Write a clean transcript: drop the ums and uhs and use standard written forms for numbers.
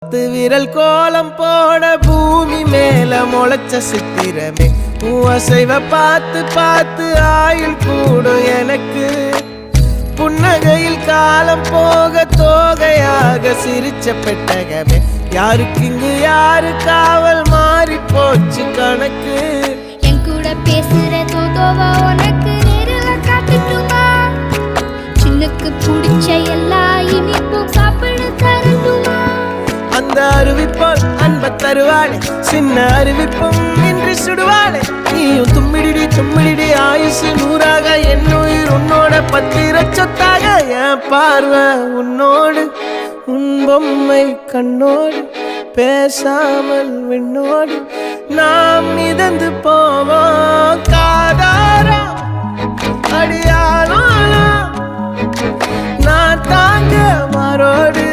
விரல் கோலம் போட பூமி மேல முளைச்ச சித்திரமே அசைவ பார்த்து பார்த்து ஆயுள் கூடும் எனக்கு புன்னகையில் காலம் போக தோகையாக சிரிச்ச பெட்டகமே யாருக்கு இங்கு யாரு காவல் மாறி போச்சு கணக்கு என் கூட பேசுற தோதோவா உனக்கு நேரில் காட்டுட்டுமா சின்னுக்கு பிடிச்ச எல்லா இனிப்பும் சாப்பிட தரட்டுமா அந்த அறிவிப்பால் அன்ப தருவாளே சின்ன அறிவிப்பும் இன்று சுடுவாளே நீயும் தும்மிடி தும்மிடி ஆயுசு நூறாக என் உயிர் உன்னோட பத்திர சொத்தாக என் பார்வை உன்னோடு உன் பொம்மை கண்ணோடு பேசாமல் விண்ணோடு நாம் மிதந்து போவோம் காதாரா அடியாளோ நான் தாங்க மாறோடு